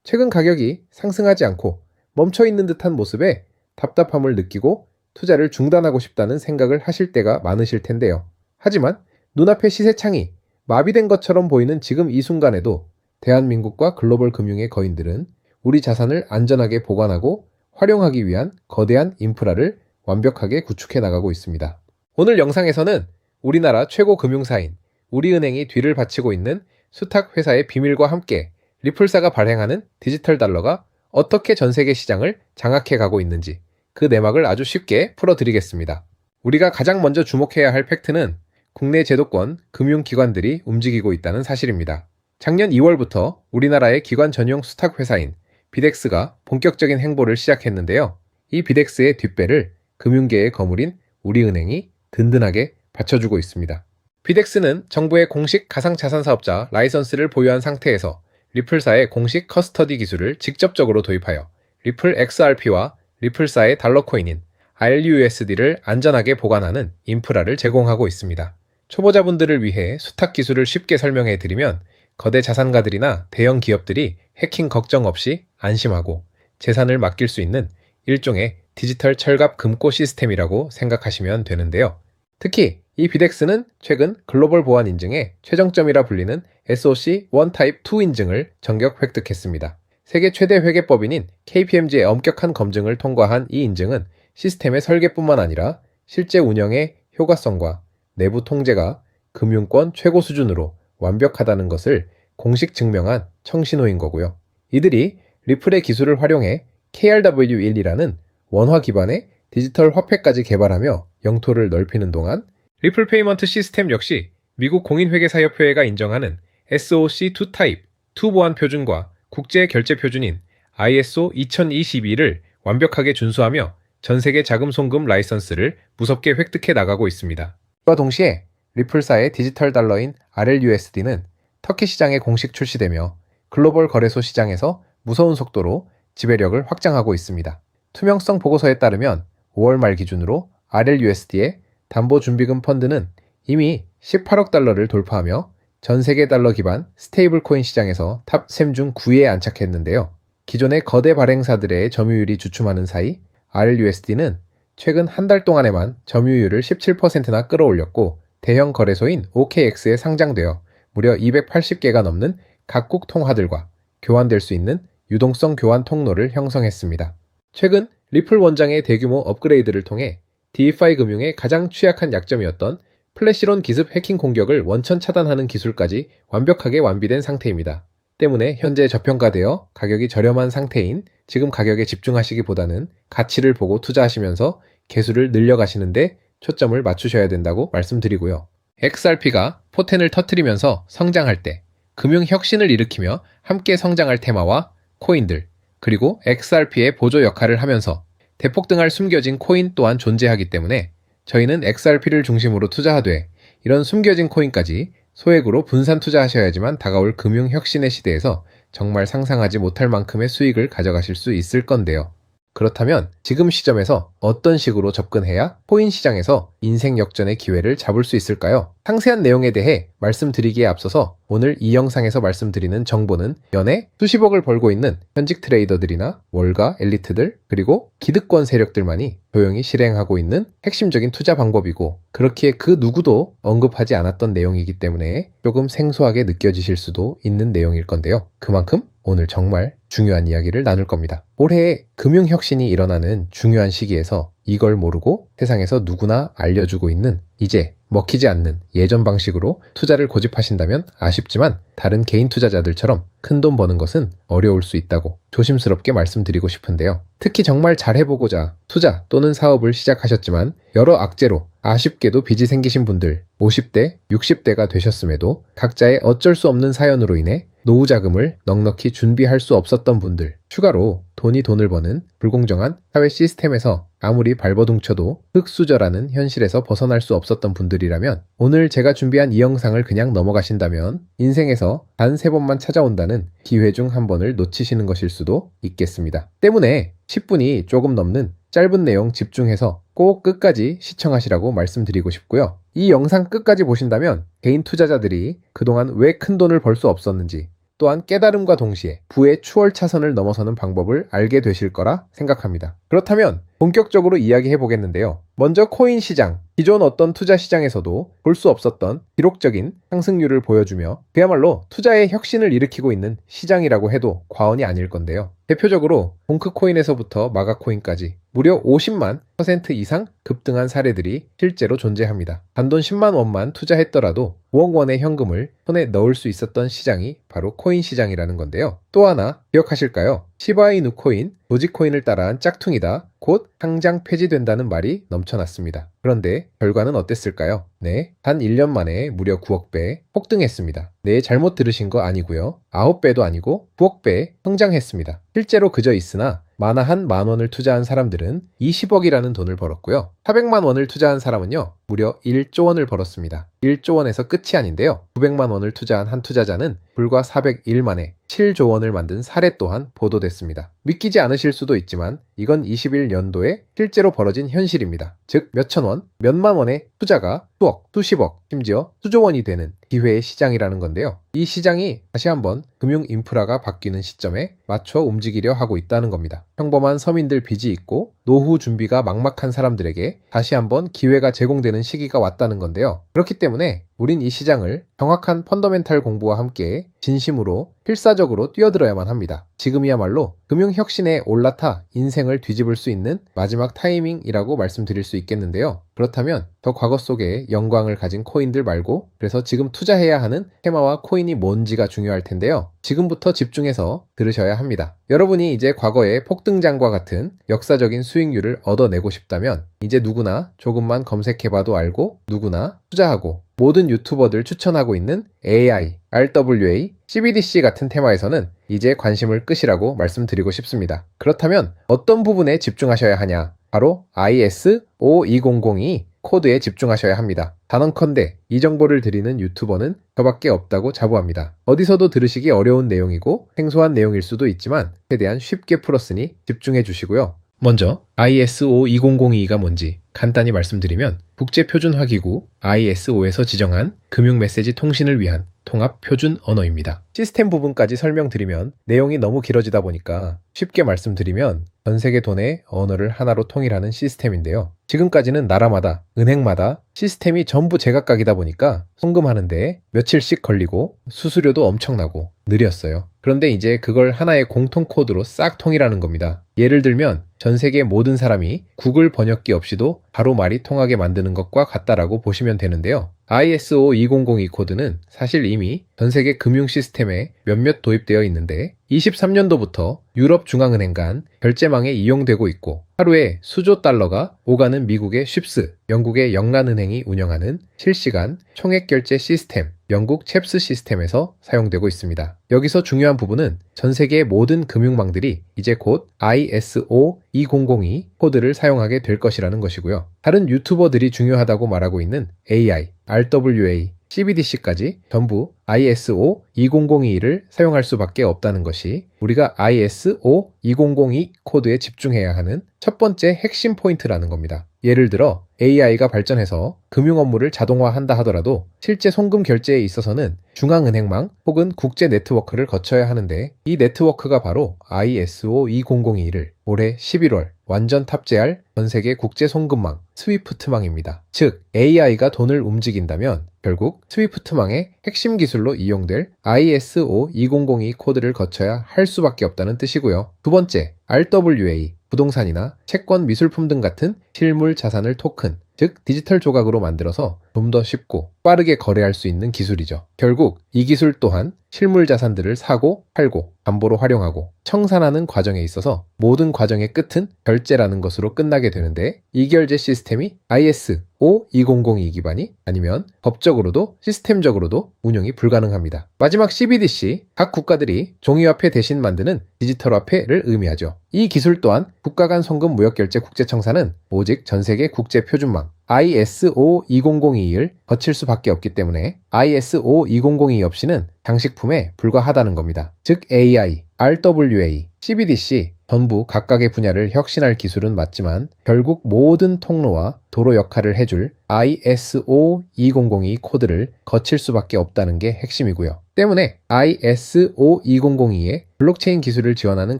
최근 가격이 상승하지 않고 멈춰 있는 듯한 모습에 답답함을 느끼고 투자를 중단하고 싶다는 생각을 하실 때가 많으실 텐데요. 하지만 눈앞의 시세창이 마비된 것처럼 보이는 지금 이 순간에도 대한민국과 글로벌 금융의 거인들은 우리 자산을 안전하게 보관하고 활용하기 위한 거대한 인프라를 완벽하게 구축해 나가고 있습니다. 오늘 영상에서는 우리나라 최고 금융사인 우리은행이 뒤를 바치고 있는 수탁 회사의 비밀과 함께 리플사가 발행하는 디지털 달러가 어떻게 전 세계 시장을 장악해 가고 있는지 그 내막을 아주 쉽게 풀어드리겠습니다. 우리가 가장 먼저 주목해야 할 팩트는 국내 제도권 금융기관들이 움직이고 있다는 사실입니다. 작년 2월부터 우리나라의 기관 전용 수탁 회사인 비덱스가 본격적인 행보를 시작했는데요. 이 비덱스의 뒷배를 금융계의 거물인 우리은행이 든든하게 받쳐주고 있습니다. 비덱스는 정부의 공식 가상자산사업자 라이선스를 보유한 상태에서 리플사의 공식 커스터디 기술을 직접적으로 도입하여 리플 XRP와 리플사의 달러 코인인 RUSD를 안전하게 보관하는 인프라를 제공하고 있습니다. 초보자분들을 위해 수탁 기술을 쉽게 설명해 드리면 거대 자산가들이나 대형 기업들이 해킹 걱정 없이 안심하고 재산을 맡길 수 있는 일종의 디지털 철갑 금고 시스템이라고 생각하시면 되는데요. 특히 이 비덱스는 최근 글로벌 보안 인증의 최정점이라 불리는 SOC 1 타입 2 인증을 전격 획득했습니다. 세계 최대 회계법인인 KPMG의 엄격한 검증을 통과한 이 인증은 시스템의 설계뿐만 아니라 실제 운영의 효과성과 내부 통제가 금융권 최고 수준으로 완벽하다는 것을 공식 증명한 청신호인 거고요. 이들이 리플의 기술을 활용해 KRW1이라는 원화 기반의 디지털 화폐까지 개발하며 영토를 넓히는 동안 리플 페이먼트 시스템 역시 미국 공인회계사협회가 인정하는 SOC 2 타입 2 보안 표준과 국제 결제 표준인 ISO 2022를 완벽하게 준수하며 전세계 자금 송금 라이선스를 무섭게 획득해 나가고 있습니다. 이와 동시에 리플사의 디지털 달러인 RLUSD는 터키 시장에 공식 출시되며 글로벌 거래소 시장에서 무서운 속도로 지배력을 확장하고 있습니다. 투명성 보고서에 따르면 5월 말 기준으로 RLUSD의 담보준비금 펀드는 이미 18억 달러를 돌파하며 전 세계 달러 기반 스테이블 코인 시장에서 탑 3 중 9위에 안착했는데요. 기존의 거대 발행사들의 점유율이 주춤하는 사이 RLUSD는 최근 한 달 동안에만 점유율을 17%나 끌어올렸고 대형 거래소인 OKX에 상장되어 무려 280개가 넘는 각국 통화들과 교환될 수 있는 유동성 교환 통로를 형성했습니다. 최근 리플 원장의 대규모 업그레이드를 통해 DeFi 금융의 가장 취약한 약점이었던 플래시론 기습 해킹 공격을 원천 차단하는 기술까지 완벽하게 완비된 상태입니다. 때문에 현재 저평가되어 가격이 저렴한 상태인 지금 가격에 집중하시기보다는 가치를 보고 투자하시면서 개수를 늘려가시는데 초점을 맞추셔야 된다고 말씀드리고요. XRP가 포텐을 터뜨리면서 성장할 때 금융혁신을 일으키며 함께 성장할 테마와 코인들 그리고 XRP의 보조 역할을 하면서 대폭등할 숨겨진 코인 또한 존재하기 때문에 저희는 XRP를 중심으로 투자하되 이런 숨겨진 코인까지 소액으로 분산 투자하셔야지만 다가올 금융혁신의 시대에서 정말 상상하지 못할 만큼의 수익을 가져가실 수 있을 건데요. 그렇다면 지금 시점에서 어떤 식으로 접근해야 코인 시장에서 인생 역전의 기회를 잡을 수 있을까요? 상세한 내용에 대해 말씀드리기에 앞서서 오늘 이 영상에서 말씀드리는 정보는 연에 수십억을 벌고 있는 현직 트레이더들이나 월가 엘리트들 그리고 기득권 세력들만이 조용히 실행하고 있는 핵심적인 투자 방법이고 그렇기에 그 누구도 언급하지 않았던 내용이기 때문에 조금 생소하게 느껴지실 수도 있는 내용일 건데요. 그만큼 오늘 정말 중요한 이야기를 나눌 겁니다. 올해 금융혁신이 일어나는 중요한 시기에서 이걸 모르고 세상에서 누구나 알려주고 있는 이제 먹히지 않는 예전 방식으로 투자를 고집하신다면 아쉽지만 다른 개인 투자자들처럼 큰돈 버는 것은 어려울 수 있다고 조심스럽게 말씀드리고 싶은데요. 특히 정말 잘해보고자 투자 또는 사업을 시작하셨지만 여러 악재로 아쉽게도 빚이 생기신 분들 50대, 60대가 되셨음에도 각자의 어쩔 수 없는 사연으로 인해 노후 자금을 넉넉히 준비할 수 없었던 분들, 추가로 돈이 돈을 버는 불공정한 사회 시스템에서 아무리 발버둥쳐도 흙수저라는 현실에서 벗어날 수 없었던 분들이라면 오늘 제가 준비한 이 영상을 그냥 넘어가신다면 인생에서 단 3번만 찾아온다는 기회 중 한 번을 놓치시는 것일 수도 있겠습니다. 때문에 10분이 조금 넘는 짧은 내용 집중해서 꼭 끝까지 시청하시라고 말씀드리고 싶고요. 이 영상 끝까지 보신다면 개인 투자자들이 그동안 왜 큰 돈을 벌 수 없었는지 또한 깨달음과 동시에 부의 추월 차선을 넘어서는 방법을 알게 되실 거라 생각합니다. 그렇다면 본격적으로 이야기해 보겠는데요. 먼저 코인 시장, 기존 어떤 투자 시장에서도 볼 수 없었던 기록적인 상승률을 보여주며 그야말로 투자의 혁신을 일으키고 있는 시장이라고 해도 과언이 아닐 건데요. 대표적으로 봉크코인에서부터 마가코인까지 무려 50만 % 이상 급등한 사례들이 실제로 존재합니다. 단돈 10만 원만 투자했더라도 5억 원의 현금을 손에 넣을 수 있었던 시장이 바로 코인 시장이라는 건데요. 또 하나 기억하실까요? 시바이누 코인, 도지코인을 따라한 짝퉁이다. 곧 상장 폐지된다는 말이 넘쳐났습니다. 그런데 결과는 어땠을까요? 네, 단 1년 만에 무려 9억 배 폭등했습니다. 네, 잘못 들으신 거 아니고요. 9배도 아니고 9억 배 성장했습니다. 실제로 그저 있으나 만화 한 만 원을 투자한 사람들은 20억이라는 돈을 벌었고요. 400만 원을 투자한 사람은요, 무려 1조 원을 벌었습니다. 1조 원에서 끝이 아닌데요. 900만 원을 투자한 한 투자자는 불과 401 만에 7조 원을 만든 사례 또한 보도됐습니다. 믿기지 않으실 수도 있지만 이건 21년도에 실제로 벌어진 현실입니다. 즉 몇천 원, 몇만 원의 투자가 수억, 수십억, 심지어 수조 원이 되는 기회의 시장이라는 건데요. 이 시장이 다시 한번 금융 인프라가 바뀌는 시점에 맞춰 움직이려 하고 있다는 겁니다. 평범한 서민들 빚이 있고 노후 준비가 막막한 사람들에게 다시 한번 기회가 제공되는 시기가 왔다는 건데요. 그렇기 때문에 우린 이 시장을 정확한 펀더멘탈 공부와 함께 진심으로 필사적으로 뛰어들어야만 합니다. 지금이야말로 금융혁신에 올라타 인생을 뒤집을 수 있는 마지막 타이밍이라고 말씀드릴 수 있겠는데요. 그렇다면 더 과거 속에 영광을 가진 코인들 말고 그래서 지금 투자해야 하는 테마와 코인이 뭔지가 중요할 텐데요. 지금부터 집중해서 들으셔야 합니다. 여러분이 이제 과거의 폭등장과 같은 역사적인 수익률을 얻어내고 싶다면 이제 누구나 조금만 검색해봐도 알고 누구나 투자하고 모든 유튜버들 추천하고 있는 AI, RWA, CBDC 같은 테마에서는 이제 관심을 끄시라고 말씀드리고 싶습니다. 그렇다면 어떤 부분에 집중하셔야 하냐? 바로 IS5200이 코드에 집중하셔야 합니다. 단언컨대 이 정보를 드리는 유튜버는 저밖에 없다고 자부합니다. 어디서도 들으시기 어려운 내용이고 생소한 내용일 수도 있지만 최대한 쉽게 풀었으니 집중해 주시고요. 먼저 ISO2002가 뭔지 간단히 말씀드리면 국제표준화기구 ISO에서 지정한 금융메시지 통신을 위한 통합 표준 언어입니다. 시스템 부분까지 설명드리면 내용이 너무 길어지다 보니까 쉽게 말씀드리면 전 세계 돈의 언어를 하나로 통일하는 시스템인데요. 지금까지는 나라마다, 은행마다 시스템이 전부 제각각이다 보니까 송금하는데 며칠씩 걸리고 수수료도 엄청나고 느렸어요. 그런데 이제 그걸 하나의 공통 코드로 싹 통일하는 겁니다. 예를 들면 전 세계 모든 사람이 구글 번역기 없이도 바로 말이 통하게 만드는 것과 같다라고 보시면 되는데요. ISO2002 코드는 사실 이미 전 세계 금융 시스템에 몇몇 도입되어 있는데 23년도부터 유럽 중앙은행 간 결제망에 이용되고 있고 하루에 수조 달러가 오가는 미국의 쉽스, 영국의 영란은행이 운영하는 실시간 총액 결제 시스템, 영국 챕스 시스템에서 사용되고 있습니다. 여기서 중요한 부분은 전 세계의 모든 금융망들이 이제 곧 ISO2002 코드를 사용하게 될 것이라는 것이고요. 다른 유튜버들이 중요하다고 말하고 있는 AI, RWA, CBDC까지 전부 ISO2002를 사용할 수밖에 없다는 것이 우리가 ISO2002 코드에 집중해야 하는 첫 번째 핵심 포인트라는 겁니다. 예를 들어 AI가 발전해서 금융 업무를 자동화한다 하더라도 실제 송금 결제에 있어서는 중앙은행망 혹은 국제 네트워크를 거쳐야 하는데 이 네트워크가 바로 ISO2002를 올해 11월 완전 탑재할 전 세계 국제 송금망 스위프트망입니다. 즉 AI가 돈을 움직인다면 결국 스위프트망의 핵심 기술로 이용될 ISO2002 코드를 거쳐야 할 수밖에 없다는 뜻이고요. 두 번째, RWA, 부동산이나 채권, 미술품 등 같은 실물 자산을 토큰, 즉 디지털 조각으로 만들어서 좀 더 쉽고 빠르게 거래할 수 있는 기술이죠. 결국 이 기술 또한 실물 자산들을 사고 팔고 담보로 활용하고 청산하는 과정에 있어서 모든 과정의 끝은 결제라는 것으로 끝나게 되는데 이 결제 시스템이 ISO2002 기반이 아니면 법적으로도 시스템적으로도 운영이 불가능합니다. 마지막 CBDC, 각 국가들이 종이화폐 대신 만드는 디지털화폐를 의미하죠. 이 기술 또한 국가 간 송금 무역결제 국제청사는 오직 전세계 국제표준망 ISO2002를 거칠 수밖에 없기 때문에 ISO2002 없이는 장식품에 불과하다는 겁니다. 즉 AI, RWA, CBDC 전부 각각의 분야를 혁신할 기술은 맞지만 결국 모든 통로와 도로 역할을 해줄 ISO 2002 코드를 거칠 수밖에 없다는 게 핵심이고요. 때문에 ISO 2002에 블록체인 기술을 지원하는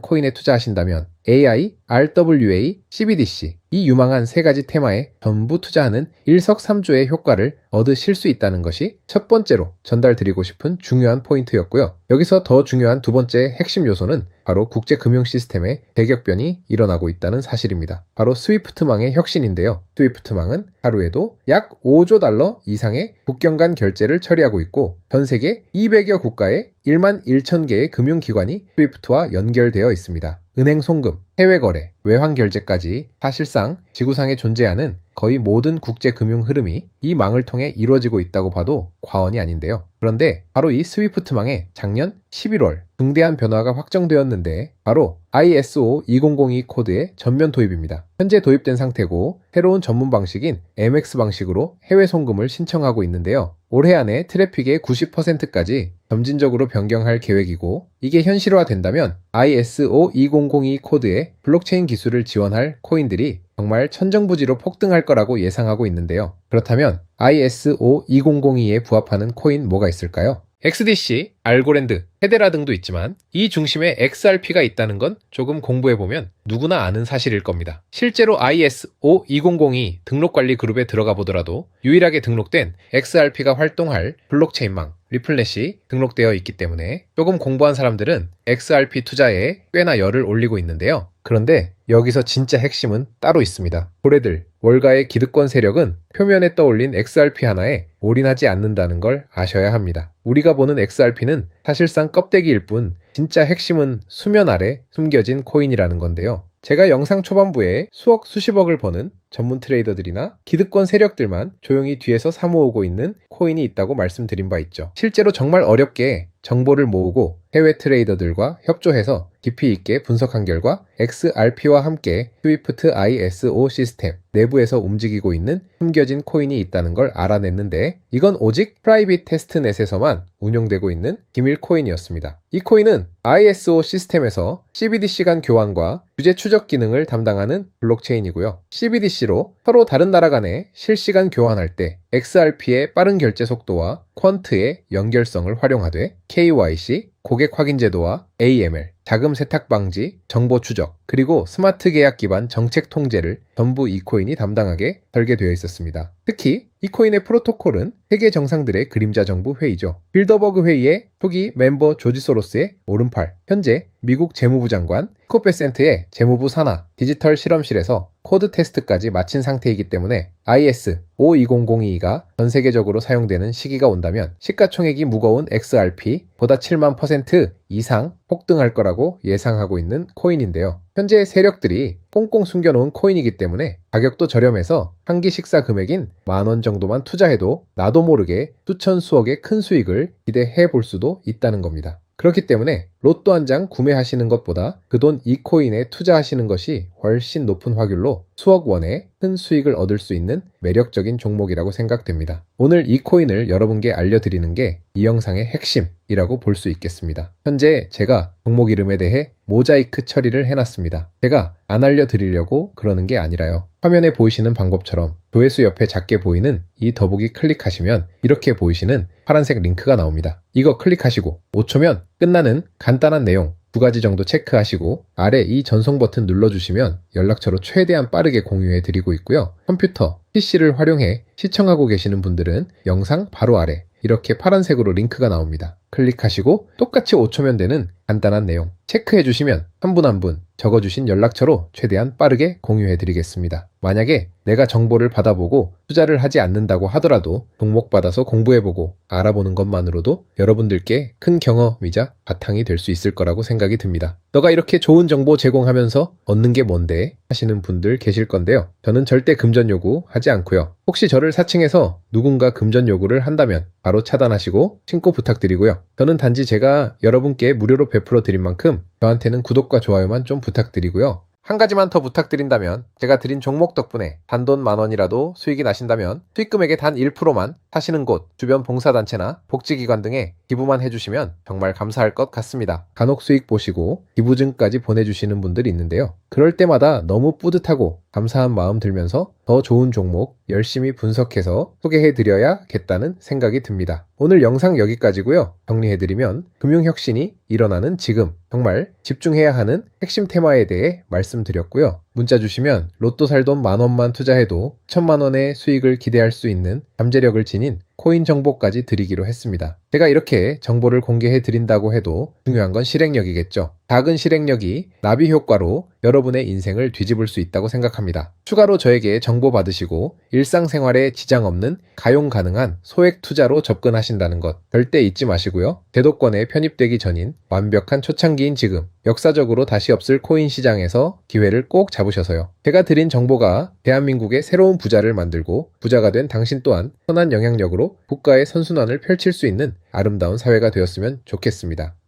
코인에 투자하신다면 AI, RWA, CBDC 이 유망한 세 가지 테마에 전부 투자하는 일석삼조의 효과를 얻으실 수 있다는 것이 첫 번째로 전달드리고 싶은 중요한 포인트였고요. 여기서 더 중요한 두 번째 핵심 요소는 바로 국제 금융 시스템의 대격변이 일어나고 있다는 사실입니다. 바로 스위프트망의 혁신인데요. 스위프트망은 하루에도 약 5조 달러 이상의 국경 간 결제를 처리하고 있고 전 세계 200여 국가에 1만 1천 개의 금융기관이 스위프트와 연결되어 있습니다. 은행 송금, 해외 거래, 외환 결제까지 사실상 지구상에 존재하는 거의 모든 국제 금융 흐름이 이 망을 통해 이루어지고 있다고 봐도 과언이 아닌데요. 그런데 바로 이 스위프트망에 작년 11월 중대한 변화가 확정되었는데 바로 ISO 2002 코드의 전면 도입입니다. 현재 도입된 상태고 새로운 전문 방식인 MX 방식으로 해외 송금을 신청하고 있는데요. 올해 안에 트래픽의 90%까지 점진적으로 변경할 계획이고 이게 현실화된다면 ISO 2002 코드의 블록체인 기술을 지원할 코인들이 정말 천정부지로 폭등할 거라고 예상하고 있는데요. 그렇다면 ISO 2002에 부합하는 코인 뭐가 있을까요? XDC, 알고랜드, 헤데라 등도 있지만 이 중심에 XRP가 있다는 건 조금 공부해보면 누구나 아는 사실일 겁니다. 실제로 ISO 2002 등록관리 그룹에 들어가 보더라도 유일하게 등록된 XRP가 활동할 블록체인망 리플렛이 등록되어 있기 때문에 조금 공부한 사람들은 XRP 투자에 꽤나 열을 올리고 있는데요. 그런데 여기서 진짜 핵심은 따로 있습니다. 고래들, 월가의 기득권 세력은 표면에 떠올린 XRP 하나에 올인하지 않는다는 걸 아셔야 합니다. 우리가 보는 XRP는 사실상 껍데기일 뿐 진짜 핵심은 수면 아래 숨겨진 코인이라는 건데요. 제가 영상 초반부에 수억 수십억을 버는 전문 트레이더들이나 기득권 세력들만 조용히 뒤에서 사모으고 있는 코인이 있다고 말씀드린 바 있죠. 실제로 정말 어렵게 정보를 모으고 해외 트레이더들과 협조해서 깊이 있게 분석한 결과 XRP와 함께 스위프트 ISO 시스템 내부에서 움직이고 있는 숨겨진 코인이 있다는 걸 알아냈는데 이건 오직 프라이빗 테스트넷에서만 운용되고 있는 기밀 코인이었습니다. 이 코인은 ISO 시스템에서 CBDC 간 교환과 규제 추적 기능을 담당하는 블록체인이고요. CBDC로 서로 다른 나라 간에 실시간 교환할 때 XRP의 빠른 결제 속도와 퀀트의 연결성을 활용하되 KYC, 고객 확인 제도와 AML, 자금 세탁 방지, 정보 추적, 그리고 스마트 계약 기반 정책 통제를 전부 이 코인이 담당하게 설계되어 있었습니다. 특히 이 코인의 프로토콜은 세계 정상들의 그림자 정부 회의죠. 빌더버그 회의의 초기 멤버 조지 소로스의 오른팔, 현재 미국 재무부 장관 스콧 베센트의 재무부 산하 디지털 실험실에서 코드 테스트까지 마친 상태이기 때문에 ISO 2002가 전 세계적으로 사용되는 시기가 온다면 시가총액이 무거운 XRP 보다 7만 % 이상 폭등할 거라고 예상하고 있는 코인인데요. 현재 세력들이 꽁꽁 숨겨놓은 코인이기 때문에 가격도 저렴해서 한 끼 식사 금액인 10,000원 정도만 투자해도 나도 모르게 수천 수억의 큰 수익을 기대해 볼 수도 있다는 겁니다. 그렇기 때문에 로또 한 장 구매하시는 것보다 그 돈 이 코인에 투자하시는 것이 훨씬 높은 확률로 수억 원의 큰 수익을 얻을 수 있는 매력적인 종목이라고 생각됩니다. 오늘 이 코인을 여러분께 알려드리는 게 이 영상의 핵심이라고 볼 수 있겠습니다. 현재 제가 종목 이름에 대해 모자이크 처리를 해놨습니다. 제가 안 알려드리려고 그러는 게 아니라요. 화면에 보이시는 방법처럼 조회수 옆에 작게 보이는 이 더보기 클릭하시면 이렇게 보이시는 파란색 링크가 나옵니다. 이거 클릭하시고 5초면 끝나는 간단한 내용 2가지 정도 체크하시고 아래 이 전송 버튼 눌러주시면 연락처로 최대한 빠르게 공유해 드리고 있고요. 컴퓨터, PC를 활용해 시청하고 계시는 분들은 영상 바로 아래 이렇게 파란색으로 링크가 나옵니다. 클릭하시고 똑같이 5초면 되는 간단한 내용 체크해 주시면 한 분 한 분 적어주신 연락처로 최대한 빠르게 공유해 드리겠습니다. 만약에 내가 정보를 받아보고 투자를 하지 않는다고 하더라도 종목 받아서 공부해보고 알아보는 것만으로도 여러분들께 큰 경험이자 바탕이 될 수 있을 거라고 생각이 듭니다. 너가 이렇게 좋은 정보 제공하면서 얻는 게 뭔데? 하시는 분들 계실 건데요. 저는 절대 금전 요구 하지 않고요. 혹시 저를 사칭해서 누군가 금전 요구를 한다면 바로 차단하시고 신고 부탁드리고요. 저는 단지 제가 여러분께 무료로 베풀어 드린 만큼 저한테는 구독과 좋아요만 좀 부탁드리고요. 한 가지만 더 부탁드린다면 제가 드린 종목 덕분에 단돈 10,000원이라도 수익이 나신다면 수익 금액의 단 1%만 사시는 곳, 주변 봉사단체나 복지기관 등에 기부만 해주시면 정말 감사할 것 같습니다. 간혹 수익 보시고 기부증까지 보내주시는 분들이 있는데요. 그럴 때마다 너무 뿌듯하고 감사한 마음 들면서 더 좋은 종목 열심히 분석해서 소개해드려야겠다는 생각이 듭니다. 오늘 영상 여기까지고요. 정리해드리면 금융혁신이 일어나는 지금 정말 집중해야 하는 핵심 테마에 대해 말씀드렸고요. 문자 주시면 로또 살 돈 10,000원만 투자해도 1,000,000원의 수익을 기대할 수 있는 잠재력을 지닌 코인 정보까지 드리기로 했습니다. 제가 이렇게 정보를 공개해 드린다고 해도 중요한 건 실행력이겠죠. 작은 실행력이 나비 효과로 여러분의 인생을 뒤집을 수 있다고 생각합니다. 추가로 저에게 정보 받으시고 일상생활에 지장 없는 가용 가능한 소액 투자로 접근하신다는 것 절대 잊지 마시고요. 제도권에 편입되기 전인 완벽한 초창기인 지금 역사적으로 다시 없을 코인 시장에서 기회를 꼭 잡으셔서요. 제가 드린 정보가 대한민국의 새로운 부자를 만들고 부자가 된 당신 또한 선한 영향력으로 국가의 선순환을 펼칠 수 있는 아름다운 사회가 되었으면 좋겠습니다.